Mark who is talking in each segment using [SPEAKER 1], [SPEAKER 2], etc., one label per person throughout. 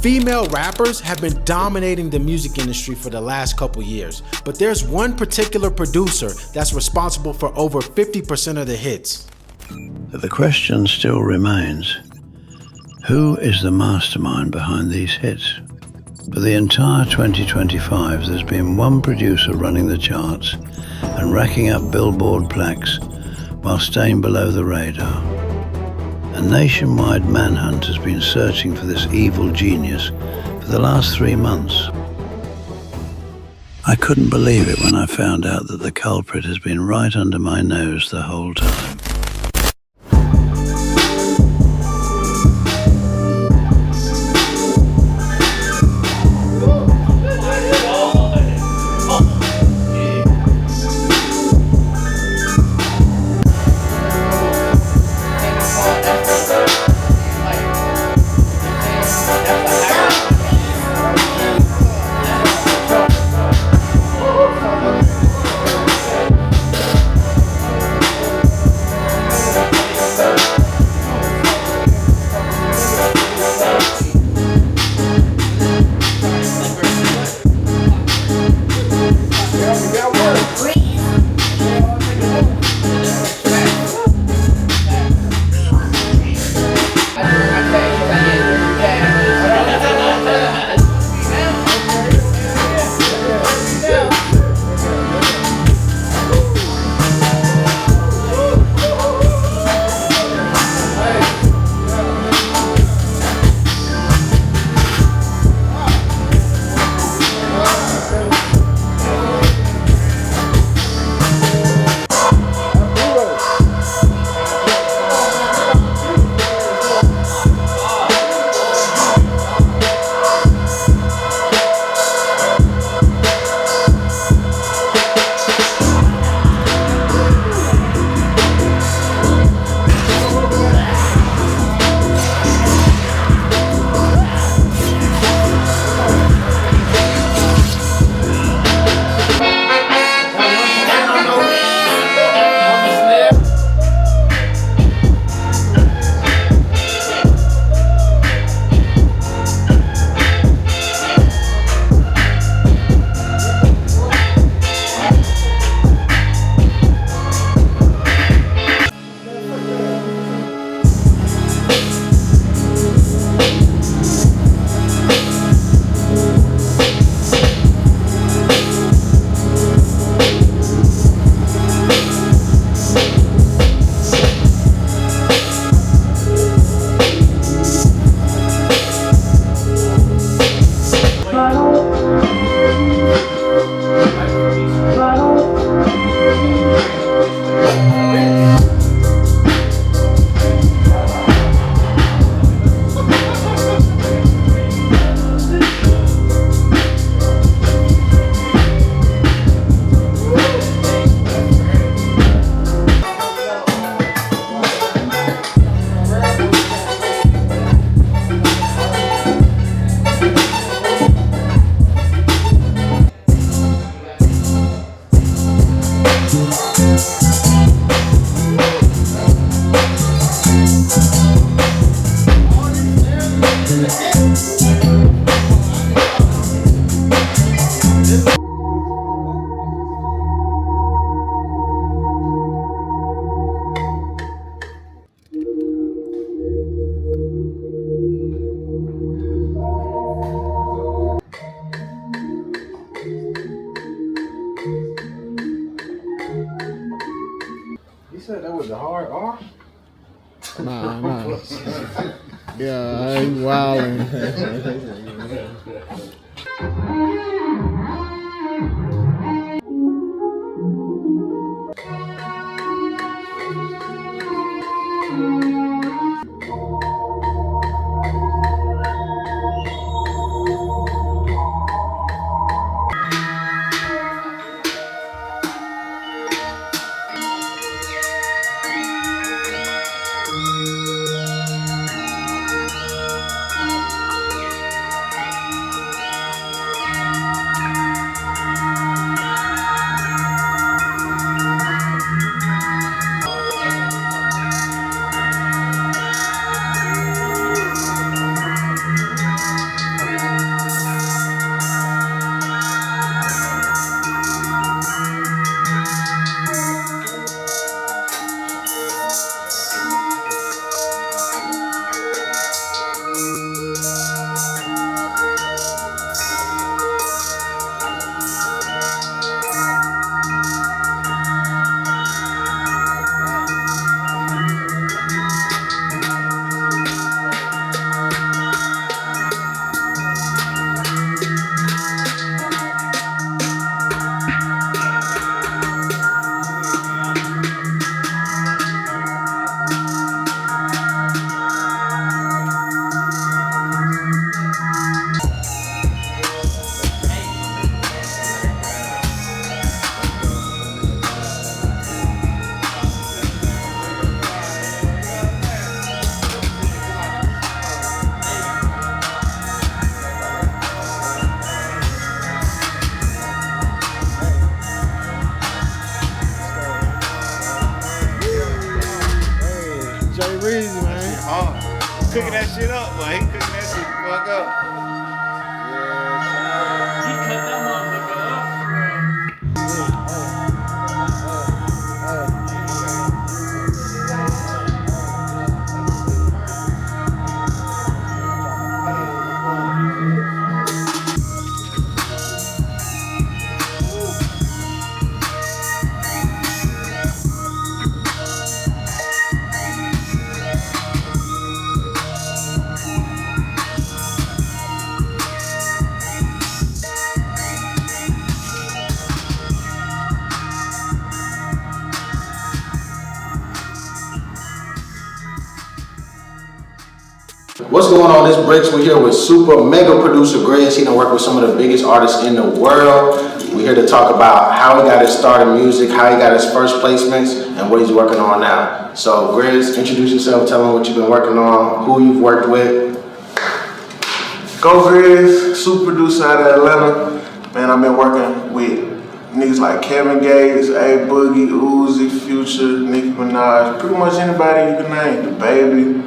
[SPEAKER 1] Female rappers have been dominating the music industry for the last couple years, but there's one particular producer that's responsible for over 50% of the hits.
[SPEAKER 2] But the question still remains, who is the mastermind behind these hits? For the entire 2025, there's been one producer running the charts and racking up Billboard plaques while staying below the radar. A nationwide manhunt has been searching for this evil genius for the last 3 months. I couldn't believe it when I found out that the culprit has been right under my nose the whole time.
[SPEAKER 3] You said that was a hard R?
[SPEAKER 4] Nah. Yeah, he's wildin'.
[SPEAKER 5] cooking that shit up, boy. He cooking that shit the fuck up.
[SPEAKER 6] He cut that motherfucker up.
[SPEAKER 1] What's going on? This Bricks. We're here with super mega producer Grizz. He done worked with some of the biggest artists in the world. We're here to talk about how he got his start in music, how he got his first placements, and what he's working on now. So Grizz, introduce yourself, tell them what you've been working on, who you've worked with.
[SPEAKER 7] Go Grizz, super producer out of Atlanta. Man, I've been working with niggas like Kevin Gates, A Boogie, Uzi, Future, Nicki Minaj, pretty much anybody you can name, the baby.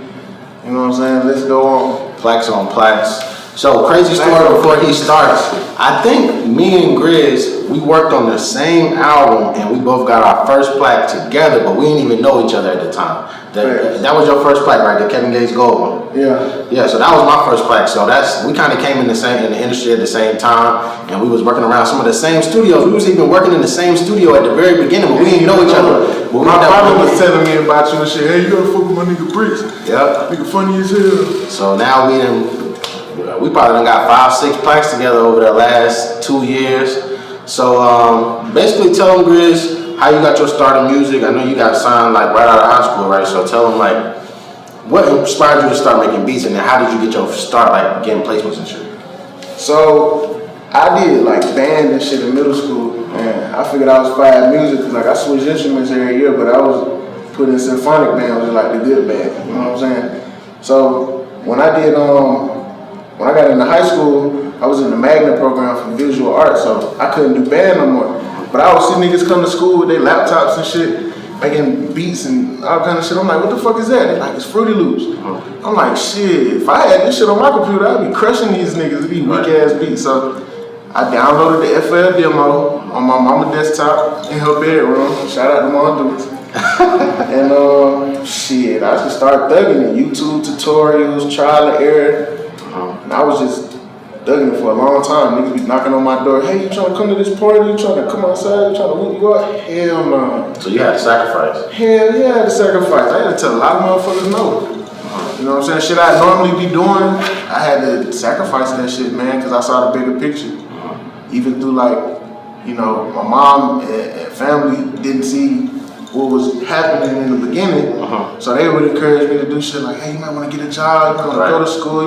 [SPEAKER 7] You know what I'm saying? Let's go on.
[SPEAKER 1] Plaques on plaques. So crazy story before he starts. I think me and Grizz, we worked on the same album and we both got our first plaque together, but we didn't even know each other at the time. That was your first plaque, right? The Kevin Gates Gold one.
[SPEAKER 7] Yeah.
[SPEAKER 1] Yeah, so that was my first plaque. So we kind of came in the industry at the same time, and we was working around some of the same studios. We was even working in the same studio at the very beginning, but we didn't know each other. But
[SPEAKER 7] my father was telling me about you and shit. Hey, you gotta fuck with my nigga Bricks.
[SPEAKER 1] Yep.
[SPEAKER 7] Nigga funny as hell.
[SPEAKER 1] So now we probably done got 5-6 plaques together over the last 2 years. So basically tell them, Grizz, how you got your start in music. I know you got signed like right out of high school, right? So tell them like, what inspired you to start making beats, and then how did you get your start like getting placements and shit?
[SPEAKER 7] So I did like band and shit in middle school, and I figured I was fine at music because like I switched instruments every year, but I was put in symphonic band, which is like the good band. You know what I'm saying? So when I did when I got into high school, I was in the magnet program for visual arts, so I couldn't do band no more. But I would see niggas come to school with their laptops and shit, making beats and all kind of shit. I'm like, what the fuck is that? They're like, it's Fruity Loops. I'm like, shit, if I had this shit on my computer, I'd be crushing these niggas. It'd be weak ass beats. So I downloaded the FL demo on my mama's desktop in her bedroom. Shout out to Mom Dudes. And shit, I just started thugging it. YouTube tutorials, trial and error. And I was just thugging it for a long time. Niggas be knocking on my door. Hey, you trying to come to this party? You trying to come outside? You trying to whoop you up? Hell no.
[SPEAKER 1] So you had to sacrifice.
[SPEAKER 7] Hell yeah, I had to sacrifice. I had to tell a lot of motherfuckers no. You know what I'm saying? Shit I normally be doing, I had to sacrifice that shit, man, because I saw the bigger picture. Even through like, you know, my mom and family didn't see what was happening in the beginning. So they would encourage me to do shit like, hey, you might want to get a job, you might want to go to school,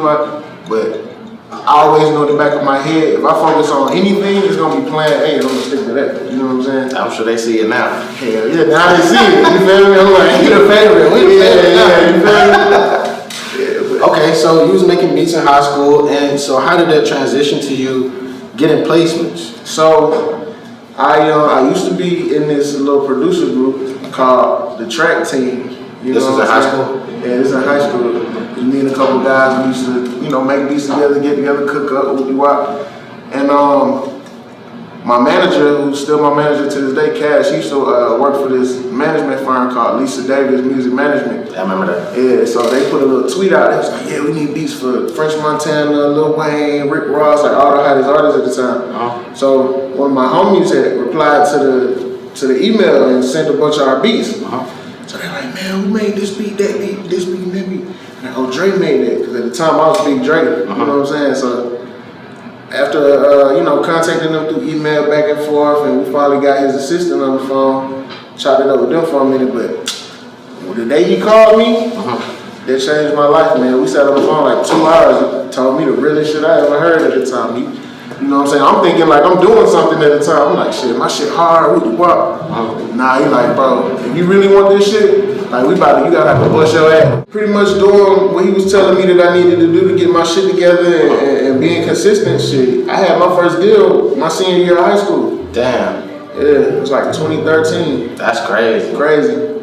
[SPEAKER 7] but I always know in the back of my head, if I focus on anything, it's gonna be plan A, I'm gonna stick to that. You know what I'm saying?
[SPEAKER 1] I'm sure they see it now.
[SPEAKER 7] Hell yeah, now they see it. You feel me? I'm like, you the favorite. We the favorite now. You feel me?
[SPEAKER 1] Okay, so you was making beats in high school, and so how did that transition to you getting placements?
[SPEAKER 7] So I used to be in this little producer group called the Track Team.
[SPEAKER 1] This was in high school?
[SPEAKER 7] Yeah, this is in high school. Me and a couple guys, we used to, you know, make beats together, get together, cook up, what. And my manager, who's still my manager to this day, Cash, he used to work for this management firm called Lisa Davis Music Management.
[SPEAKER 1] I remember that.
[SPEAKER 7] Yeah, so they put a little tweet out. They was like, yeah, we need beats for French Montana, Lil Wayne, Rick Ross, like all the hottest artists at the time. So one of my homies had replied to the email and sent a bunch of our beats. So they're like, man, who made this beat, that beat, this beat, and that beat? And I go, Dre made that, because at the time I was Big Dre, you know what I'm saying? So after, you know, contacting them through email back and forth, and we finally got his assistant on the phone, chopped it up with them for a minute, but the day he called me, that changed my life, man. We sat on the phone like 2 hours, and told me the realest shit I ever heard at the time. You know what I'm saying? I'm thinking like I'm doing something at the time. I'm like, shit, my shit hard, what? Nah, he like, bro, if you really want this shit, like you gotta have to bust your ass. Pretty much doing what he was telling me that I needed to do to get my shit together and being consistent shit. I had my first deal my senior year of high school.
[SPEAKER 1] Damn.
[SPEAKER 7] Yeah, it was like 2013.
[SPEAKER 1] That's crazy.
[SPEAKER 7] Crazy.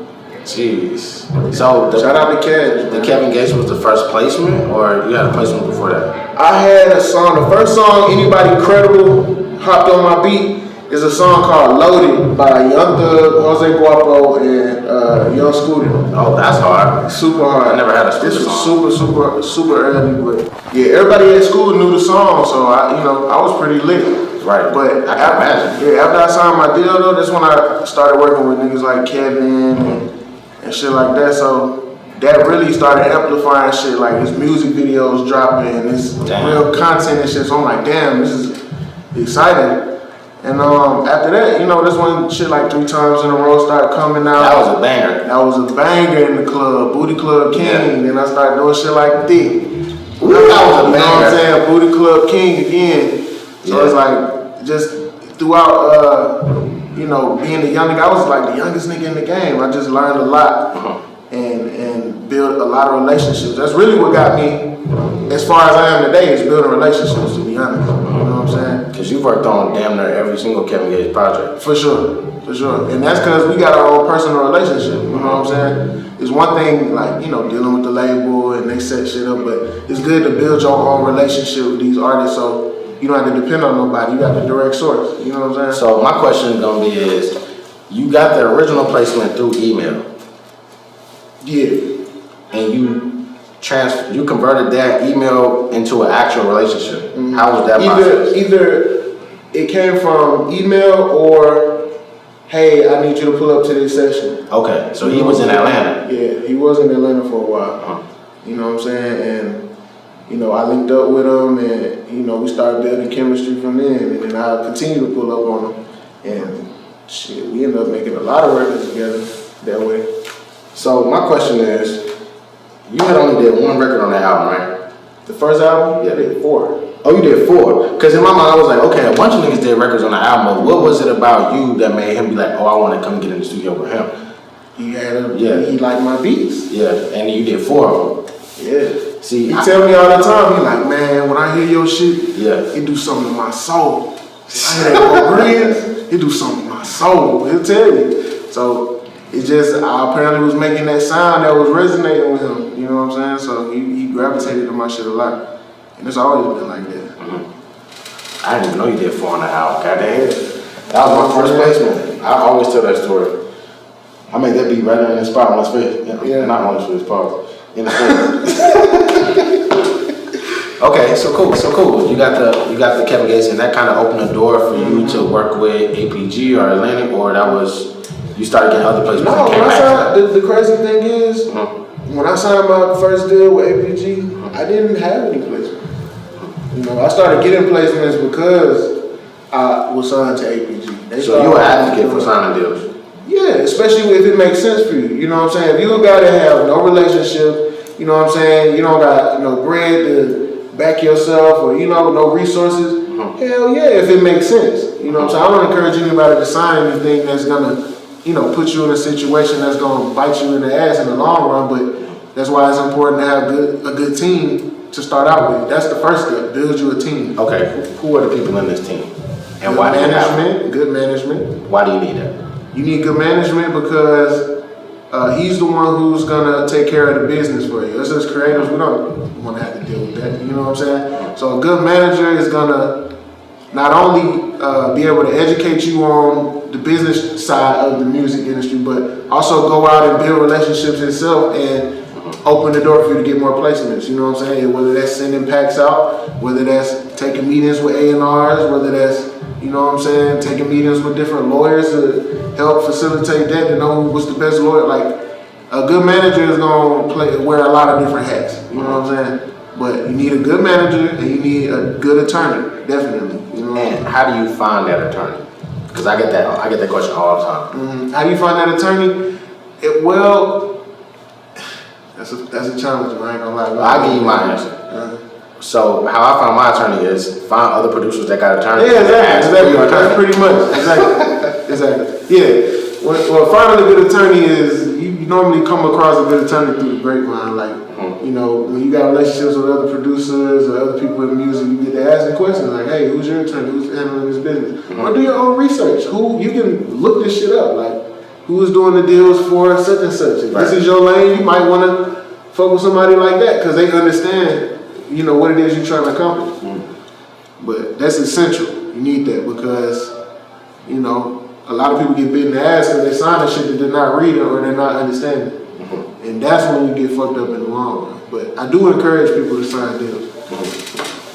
[SPEAKER 1] Jeez. So
[SPEAKER 7] Shout out to Cash.
[SPEAKER 1] the Kevin Gates was the first placement, or you had a placement before that?
[SPEAKER 7] I had a song. The first song anybody credible hopped on my beat is a song called "Loaded" by Young Thug, Jose Guapo, and Young Scooter.
[SPEAKER 1] Oh, that's hard.
[SPEAKER 7] Super hard.
[SPEAKER 1] I never had a Scooter
[SPEAKER 7] This
[SPEAKER 1] song.
[SPEAKER 7] was super early, but yeah, everybody at school knew the song, so I was pretty lit.
[SPEAKER 1] Right.
[SPEAKER 7] But
[SPEAKER 1] I can imagine.
[SPEAKER 7] Yeah, after I signed my deal though, that's when I started working with niggas like Kevin and shit like that. So that really started amplifying shit, like his music videos dropping, his real content and shit. So I'm like, damn, this is exciting. And after that, that's when shit like 3 times in a row started coming out.
[SPEAKER 1] That was a banger.
[SPEAKER 7] That was a banger in the club, Booty Club King.
[SPEAKER 1] Yeah.
[SPEAKER 7] Then I started doing shit like Thick.
[SPEAKER 1] That was a
[SPEAKER 7] You know what
[SPEAKER 1] banger.
[SPEAKER 7] I'm saying? Booty Club King again. So
[SPEAKER 1] Yeah.
[SPEAKER 7] it's like, just throughout, being the young nigga, I was like the youngest nigga in the game. I just learned a lot and built a lot of relationships. That's really what got me as far as I am today, is building relationships, to be honest. You know what I'm saying?
[SPEAKER 1] Because you worked on damn near every single Kevin Gates project.
[SPEAKER 7] For sure. And that's because we got our own personal relationship. You know what I'm saying? It's one thing, like, dealing with the label and they set shit up, but it's good to build your own relationship with these artists so you don't have to depend on nobody. You got the direct source. You know what I'm saying?
[SPEAKER 1] So my question is gonna be is, you got the original placement through email,
[SPEAKER 7] Yeah.
[SPEAKER 1] and you converted that email into an actual relationship. How was that process?
[SPEAKER 7] Either it came from email or, hey, I need you to pull up to this session.
[SPEAKER 1] Okay, so he was in Atlanta.
[SPEAKER 7] Yeah, he was in Atlanta for a while. You know what I'm saying? And, I linked up with him and, we started building chemistry from then. And then I continued to pull up on him. And shit, we ended up making a lot of records together that way.
[SPEAKER 1] So my question is, you had only did 1 record on that album, right?
[SPEAKER 7] The first album? Yeah, I did 4.
[SPEAKER 1] Oh, you did 4. Because in my mind, I was like, okay, a bunch of niggas did records on the album, but what was it about you that made him be like, oh, I want to come get in the studio with him?
[SPEAKER 7] He liked my beats.
[SPEAKER 1] Yeah, and you did 4 of them.
[SPEAKER 7] Yeah.
[SPEAKER 1] See,
[SPEAKER 7] He tell me all the time, he like, man, when I hear your shit,
[SPEAKER 1] Yeah.
[SPEAKER 7] it do something to my soul. I hear that Grizz, it do something to my soul. He'll tell you. So it just, I apparently was making that sound that was resonating with him. You know what I'm saying? So he gravitated to my shit a lot. And it's always been like that.
[SPEAKER 1] I didn't even know you did 4 on the album. Goddamn. That was my first placement. I always tell that story. I made that beat right there in the spot on his face.
[SPEAKER 7] Yeah.
[SPEAKER 1] Not on his face, pause. In the face. Okay, so cool. You got the Kevin Gates, and that kind of opened the door for you to work with APG or Atlantic, or that was you started getting other placements.
[SPEAKER 7] No,
[SPEAKER 1] and came
[SPEAKER 7] when I
[SPEAKER 1] back to
[SPEAKER 7] signed, the crazy thing is, when I signed my first deal with APG, I didn't have any placement. I started getting placements because I was signed to APG.
[SPEAKER 1] So you were an advocate for signing deals.
[SPEAKER 7] Yeah, especially if it makes sense for you. You know what I'm saying? If you gotta have no relationship, you know what I'm saying? You don't got no bread to back yourself or, no resources. Hell yeah, if it makes sense. You know what I'm saying? I don't encourage anybody to sign anything that's gonna, put you in a situation that's gonna bite you in the ass in the long run, but that's why it's important to have a good team to start out with. That's the first step, build you a team.
[SPEAKER 1] Okay, who are the people in this team? And
[SPEAKER 7] Good
[SPEAKER 1] why do you have
[SPEAKER 7] management, good management.
[SPEAKER 1] Why do you need that?
[SPEAKER 7] You need good management because he's the one who's gonna take care of the business for you. Us as creators, we don't want to have to deal with that. You know what I'm saying? So a good manager is gonna not only be able to educate you on the business side of the music industry, but also go out and build relationships itself and open the door for you to get more placements. You know what I'm saying? Whether that's sending packs out, whether that's taking meetings with A&Rs, whether that's, taking meetings with different lawyers to help facilitate that, to know what's the best lawyer. Like, a good manager is gonna wear a lot of different hats. You know what I'm saying? But you need a good manager and you need a good attorney, definitely.
[SPEAKER 1] And how do you find that attorney? Because I get that question all the time.
[SPEAKER 7] How do you find that attorney? That's a challenge, I ain't gonna lie.
[SPEAKER 1] I'll give you my answer. So how I find my attorney is find other producers that got attorneys.
[SPEAKER 7] Yeah, exactly. That's pretty much. Exactly. Yeah. Well, finding a good attorney is you normally come across a good attorney through the grapevine. Like, when you got relationships with other producers or other people in music, you get to asking questions like, hey, who's your attorney? Who's handling this business? Or do your own research. You can look this shit up. Like, who is doing the deals for such and such. If this is your lane, you might want to fuck with somebody like that because they understand, you know, what it is you're trying to accomplish. But that's essential. You need that because, you know, a lot of people get bit in the ass because they sign shit that they're not reading or they're not understanding. And that's when you get fucked up in the long run. But I do encourage people to sign deals.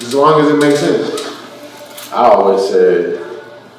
[SPEAKER 7] As long as it makes sense.
[SPEAKER 1] I always said,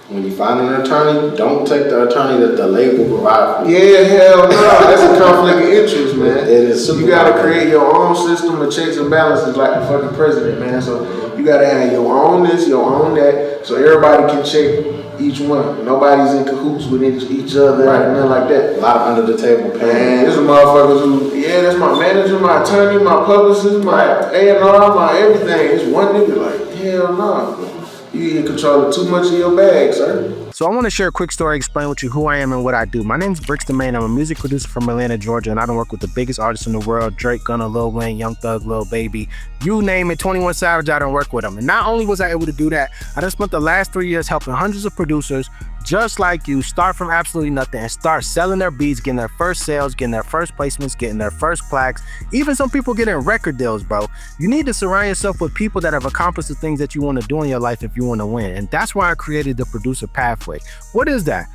[SPEAKER 1] when you find an attorney, don't take the attorney that the label provides for you.
[SPEAKER 7] Yeah, hell no. That's a conflict of interest, man.
[SPEAKER 1] It is super.
[SPEAKER 7] You gotta create your own system of checks and balances like the fucking president, man. So you gotta have your own this, your own that, so everybody can check each one. Nobody's in cahoots with each other and nothing like that.
[SPEAKER 1] A lot of under the table pay.
[SPEAKER 7] Man, there's some motherfuckers who, yeah, that's my manager, my attorney, my publicist, my A&R, my everything. It's one nigga like, hell no. You in control of too much of your bag, sir.
[SPEAKER 8] So I want to share a quick story, explain with you who I am and what I do. My name is Damane. I'm a music producer from Atlanta, Georgia, and I don't work with the biggest artists in the world, Drake, Gunna, Lil Wayne, Young Thug, Lil Baby. You name it, 21 Savage, I don't work with them. And not only was I able to do that, I just spent the last 3 years helping hundreds of producers just like you start from absolutely nothing and start selling their beats, getting their first sales, getting their first placements, getting their first plaques, even some people getting record deals, bro. You need to surround yourself with people that have accomplished the things that you want to do in your life if you want to win. And that's why I created the Producer Pathway. What is that?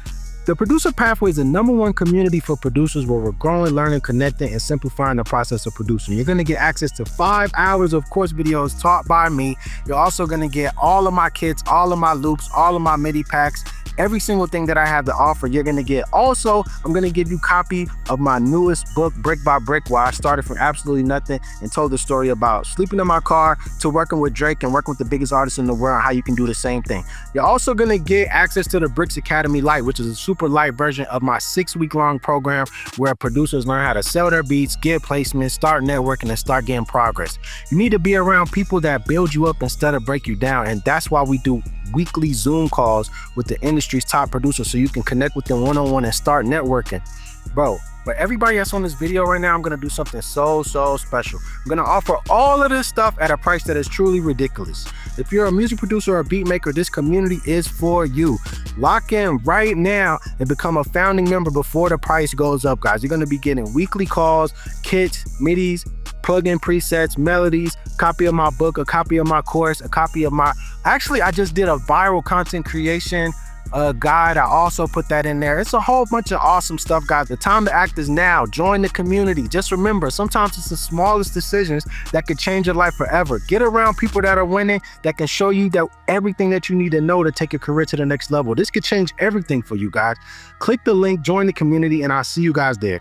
[SPEAKER 8] The Producer Pathway is the #1 community for producers where we're growing, learning, connecting, and simplifying the process of producing. You're gonna get access to 5 hours of course videos taught by me. You're also gonna get all of my kits, all of my loops, all of my MIDI packs, every single thing that I have to offer, you're gonna get. Also, I'm gonna give you a copy of my newest book, Brick by Brick, where I started from absolutely nothing and told the story about sleeping in my car to working with Drake and working with the biggest artists in the world and how you can do the same thing. You're also gonna get access to the Bricks Academy Lite, which is a super light version of my 6-week-long program where producers learn how to sell their beats, get placements, start networking, and start getting progress. You need to be around people that build you up instead of break you down, and that's why we do weekly Zoom calls with the industry's top producers so you can connect with them one-on-one and start networking. Bro, but everybody that's on this video right now, I'm gonna do something so special. I'm gonna offer all of this stuff at a price that is truly ridiculous. If you're a music producer or a beat maker, this community is for you. Lock in right now and become a founding member before the price goes up, guys. You're gonna be getting weekly calls, kits, MIDIs, plug-in presets, melodies, copy of my book, a copy of my course, a copy of my... Actually, I just did a viral content creation guide. I also put that in there. It's a whole bunch of awesome stuff, guys. The time to act is now. Join the community. Just remember, sometimes it's the smallest decisions that could change your life forever. Get around people that are winning, that can show you that everything that you need to know to take your career to the next level. This could change everything for you guys. Click the link, join the community, and I'll see you guys there.